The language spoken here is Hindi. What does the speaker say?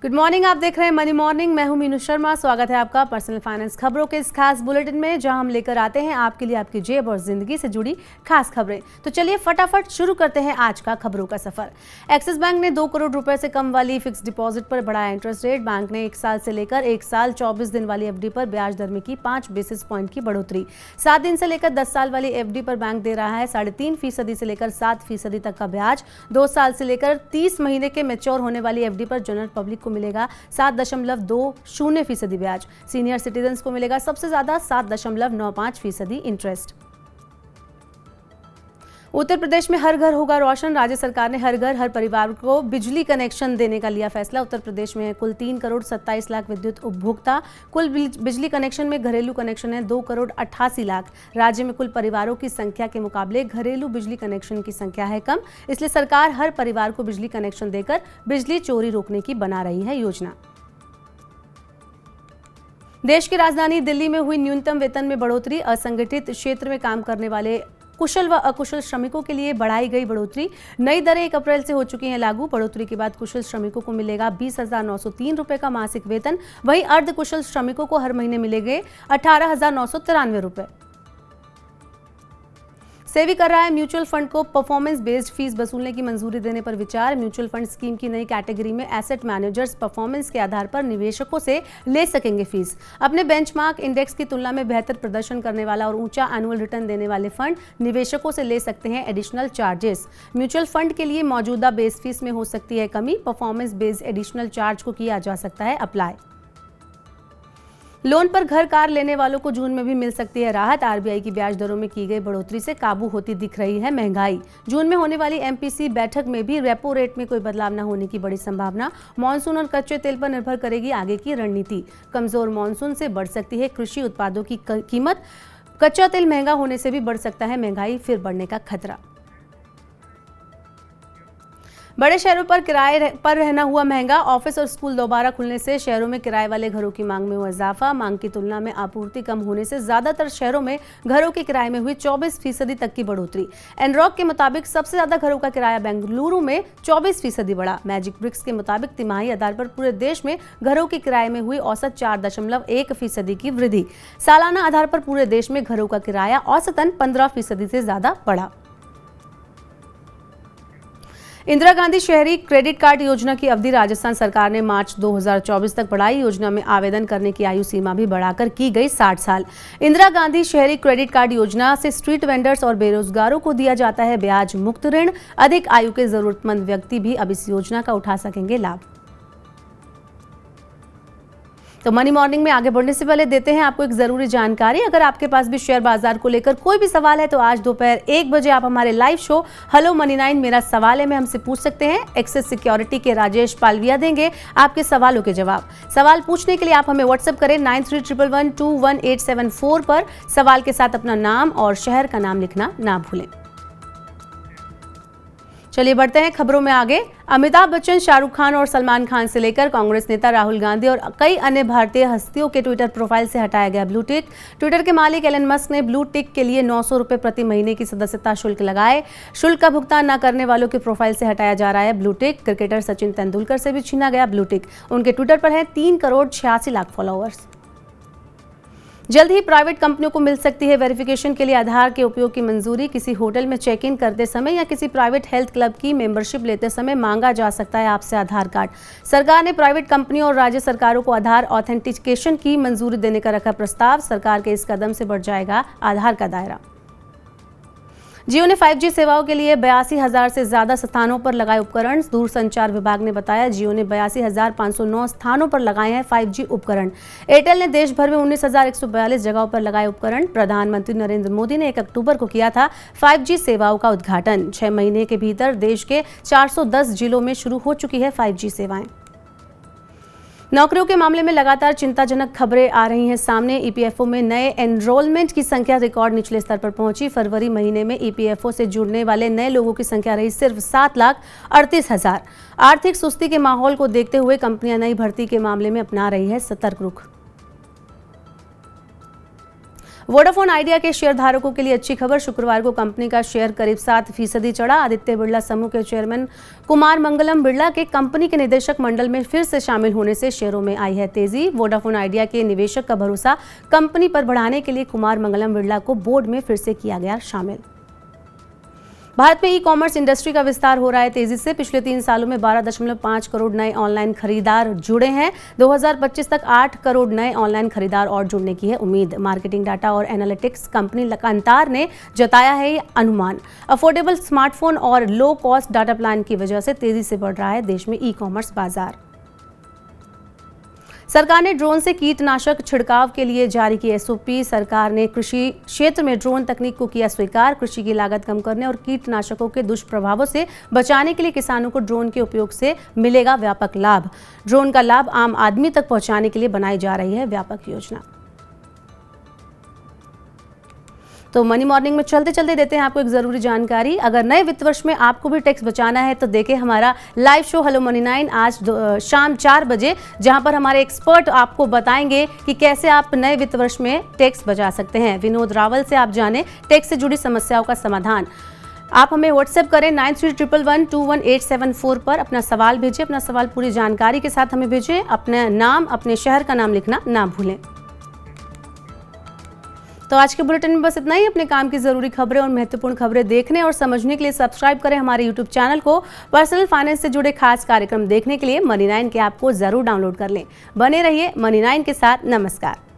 गुड मॉर्निंग, आप देख रहे हैं मनी मॉर्निंग। मैं हूं मीनू शर्मा। स्वागत है आपका पर्सनल फाइनेंस खबरों के इस खास बुलेटिन में, जहां हम लेकर आते हैं आपके लिए आपकी जेब और जिंदगी से जुड़ी खास खबरें। तो चलिए फटाफट शुरू करते हैं आज का खबरों का सफर। एक्सिस बैंक ने 2 करोड़ रुपए से कम वाली फिक्स डिपॉजिट पर बढ़ाया इंटरेस्ट रेट। बैंक ने 1 साल से लेकर 1 साल 24 दिन वाली एफडी पर ब्याज दर में की 5 बेसिस पॉइंट की बढ़ोतरी। 7 दिन से लेकर 10 साल वाली एफडी पर बैंक दे रहा है 3.5% से लेकर 7% तक का ब्याज। 2 साल से लेकर 30 महीने के मैच्योर होने वाली एफडी पर जनरल पब्लिक को मिलेगा 7.20% ब्याज। सीनियर सिटीजन्स को मिलेगा सबसे ज्यादा 7.95% इंटरेस्ट। उत्तर प्रदेश में हर घर होगा रोशन। राज्य सरकार ने हर घर हर परिवार को बिजली कनेक्शन देने का लिया फैसला। उत्तर प्रदेश में कुल 3 करोड़ 27 लाख विद्युत उपभोक्ता। कुल बिजली कनेक्शन में घरेलू कनेक्शन है 2 करोड़ 88 लाख। राज्य में कुल परिवारों की संख्या के मुकाबले घरेलू बिजली कनेक्शन की संख्या है कम, इसलिए सरकार हर परिवार को बिजली कनेक्शन देकर बिजली चोरी रोकने की बना रही है योजना। देश की राजधानी दिल्ली में हुई न्यूनतम वेतन में बढ़ोतरी। असंगठित क्षेत्र में काम करने वाले कुशल व अकुशल श्रमिकों के लिए बढ़ाई गई बढ़ोतरी। नई दरें 1 अप्रैल से हो चुकी हैं लागू। बढ़ोतरी के बाद कुशल श्रमिकों को मिलेगा 20,903 रुपए का मासिक वेतन। वहीं अर्ध कुशल श्रमिकों को हर महीने मिलेंगे 18,993 रुपए। सेबी कर रहा है म्यूचुअल फंड को परफॉर्मेंस बेस्ड फीस वसूलने की मंजूरी देने पर विचार। म्यूचुअल फंड स्कीम की नई कैटेगरी में एसेट मैनेजर्स परफॉर्मेंस के आधार पर निवेशकों से ले सकेंगे फीस। अपने बेंचमार्क इंडेक्स की तुलना में बेहतर प्रदर्शन करने वाला और ऊंचा एनुअल रिटर्न देने वाले फंड निवेशकों से ले सकते हैं एडिशनल चार्जेस। म्यूचुअल फंड के लिए मौजूदा बेस फीस में हो सकती है कमी। परफॉर्मेंस बेस्ड एडिशनल चार्ज को किया जा सकता है अप्लाई। लोन पर घर कार लेने वालों को जून में भी मिल सकती है राहत। आरबीआई की ब्याज दरों में की गई बढ़ोतरी से काबू होती दिख रही है महंगाई। जून में होने वाली एमपीसी बैठक में भी रेपो रेट में कोई बदलाव न होने की बड़ी संभावना। मॉनसून और कच्चे तेल पर निर्भर करेगी आगे की रणनीति। कमजोर मॉनसून से बढ़ सकती है कृषि उत्पादों की कीमत। कच्चा तेल महंगा होने से भी बढ़ सकता है महंगाई, फिर बढ़ने का खतरा। बड़े शहरों पर किराए पर रहना हुआ महंगा। ऑफिस और स्कूल दोबारा खुलने से शहरों में किराए वाले घरों की मांग में हुआ इजाफा। मांग की तुलना में आपूर्ति कम होने से ज्यादातर शहरों में घरों के किराए में हुई 24% तक की बढ़ोतरी। एनरॉक के मुताबिक सबसे ज्यादा घरों का किराया बेंगलुरु में 24% बढ़ा। मैजिक ब्रिक्स के मुताबिक तिमाही आधार पर पूरे देश में घरों के किराए में हुई औसत 4.1% की वृद्धि। सालाना आधार पर पूरे देश में घरों का किराया औसतन 15% से ज्यादा बढ़ा। इंदिरा गांधी शहरी क्रेडिट कार्ड योजना की अवधि राजस्थान सरकार ने मार्च 2024 तक बढ़ाई। योजना में आवेदन करने की आयु सीमा भी बढ़ाकर की गई 60 साल। इंदिरा गांधी शहरी क्रेडिट कार्ड योजना से स्ट्रीट वेंडर्स और बेरोजगारों को दिया जाता है ब्याज मुक्त ऋण। अधिक आयु के जरूरतमंद व्यक्ति भी अब इस योजना का उठा सकेंगे लाभ। तो मनी मॉर्निंग में आगे बढ़ने से पहले देते हैं आपको एक जरूरी जानकारी। अगर आपके पास भी शेयर बाजार को लेकर कोई भी सवाल है तो आज दोपहर 1 बजे आप हमारे लाइव शो हेलो मनी 9 मेरा सवाल है में हमसे पूछ सकते हैं। एक्सिस सिक्योरिटी के राजेश पालविया देंगे आपके सवालों के जवाब। सवाल पूछने के लिए आप हमें व्हाट्सएप करें 9311121874 पर। सवाल के साथ अपना नाम और शहर का नाम लिखना ना भूलें। चलिए बढ़ते हैं खबरों में आगे। अमिताभ बच्चन, शाहरुख खान और सलमान खान से लेकर कांग्रेस नेता राहुल गांधी और कई अन्य भारतीय हस्तियों के ट्विटर प्रोफाइल से हटाया गया ब्लू टिक। ट्विटर के मालिक एलन मस्क ने ब्लू टिक के लिए 900 रुपए प्रति महीने की सदस्यता शुल्क लगाए। शुल्क का भुगतान न करने वालों के प्रोफाइल से हटाया जा रहा है blue tick. Cricketer Sachin Tendulkar से भी छीना गया ब्लू टिक। उनके ट्विटर पर है 3 करोड़ 86 लाख फॉलोअर्स। जल्द ही प्राइवेट कंपनियों को मिल सकती है वेरिफिकेशन के लिए आधार के उपयोग की मंजूरी। किसी होटल में चेक इन करते समय या किसी प्राइवेट हेल्थ क्लब की मेंबरशिप लेते समय मांगा जा सकता है आपसे आधार कार्ड। सरकार ने प्राइवेट कंपनियों और राज्य सरकारों को आधार ऑथेंटिकेशन की मंजूरी देने का रखा प्रस्ताव। सरकार के इस कदम से बढ़ जाएगा आधार का दायरा। जियो ने 5G सेवाओं के लिए 82,000 से ज्यादा स्थानों पर लगाए उपकरण। दूरसंचार विभाग ने बताया जियो ने 82,509 स्थानों पर लगाए हैं 5G उपकरण। एयरटेल ने देश भर में 19,142 जगहों पर लगाए उपकरण। प्रधानमंत्री नरेंद्र मोदी ने 1 अक्टूबर को किया था 5G सेवाओं का उद्घाटन। 6 महीने के भीतर देश के 410 जिलों में शुरू हो चुकी है 5G सेवाएं। नौकरियों के मामले में लगातार चिंताजनक खबरें आ रही हैं सामने। ईपीएफओ में नए एनरोलमेंट की संख्या रिकॉर्ड निचले स्तर पर पहुंची। फरवरी महीने में ईपीएफओ से जुड़ने वाले नए लोगों की संख्या रही सिर्फ 7,38,000। आर्थिक सुस्ती के माहौल को देखते हुए कंपनियां नई भर्ती के मामले में अपना रही है सतर्क रुख। वोडाफोन आइडिया के शेयरधारकों के लिए अच्छी खबर। शुक्रवार को कंपनी का शेयर करीब 7% चढ़ा। आदित्य बिरला समूह के चेयरमैन कुमार मंगलम बिरला के कंपनी के निदेशक मंडल में फिर से शामिल होने से शेयरों में आई है तेजी। वोडाफोन आइडिया के निवेशक का भरोसा कंपनी पर बढ़ाने के लिए कुमार मंगलम बिरला को बोर्ड में फिर से किया गया शामिल। भारत में ई कॉमर्स इंडस्ट्री का विस्तार हो रहा है तेजी से। पिछले 3 सालों में 12.5 करोड़ नए ऑनलाइन खरीदार जुड़े हैं। 2025 तक 8 करोड़ नए ऑनलाइन खरीदार और जुड़ने की है उम्मीद। मार्केटिंग डाटा और एनालिटिक्स कंपनी लगातार ने जताया है ये अनुमान। अफोर्डेबल स्मार्टफोन और लो कॉस्ट डाटा प्लान की वजह से तेजी से बढ़ रहा है देश में ई कॉमर्स बाजार। सरकार ने ड्रोन से कीटनाशक छिड़काव के लिए जारी की एसओपी। सरकार ने कृषि क्षेत्र में ड्रोन तकनीक को किया स्वीकार। कृषि की लागत कम करने और कीटनाशकों के दुष्प्रभावों से बचाने के लिए किसानों को ड्रोन के उपयोग से मिलेगा व्यापक लाभ। ड्रोन का लाभ आम आदमी तक पहुंचाने के लिए बनाई जा रही है व्यापक योजना। तो मनी मॉर्निंग में चलते चलते देते हैं आपको एक जरूरी जानकारी। अगर नए वित्त वर्ष में आपको भी टैक्स बचाना है तो देखें हमारा लाइव शो हेलो मनी 9 आज शाम 4 बजे, जहां पर हमारे एक्सपर्ट आपको बताएंगे कि कैसे आप नए वित्त वर्ष में टैक्स बचा सकते हैं। विनोद रावल से आप जानें टैक्स से जुड़ी समस्याओं का समाधान। आप हमें व्हाट्सएप करें 9311211874 पर अपना सवाल भेजें। अपना सवाल पूरी जानकारी के साथ हमें भेजें। अपना नाम, अपने शहर का नाम लिखना ना भूलें। तो आज के बुलेटिन में बस इतना ही। अपने काम की जरूरी खबरें और महत्वपूर्ण खबरें देखने और समझने के लिए सब्सक्राइब करें हमारे यूट्यूब चैनल को। पर्सनल फाइनेंस से जुड़े खास कार्यक्रम देखने के लिए मनी 9 के ऐप को जरूर डाउनलोड कर लें। बने रहिए मनी 9 के साथ। नमस्कार।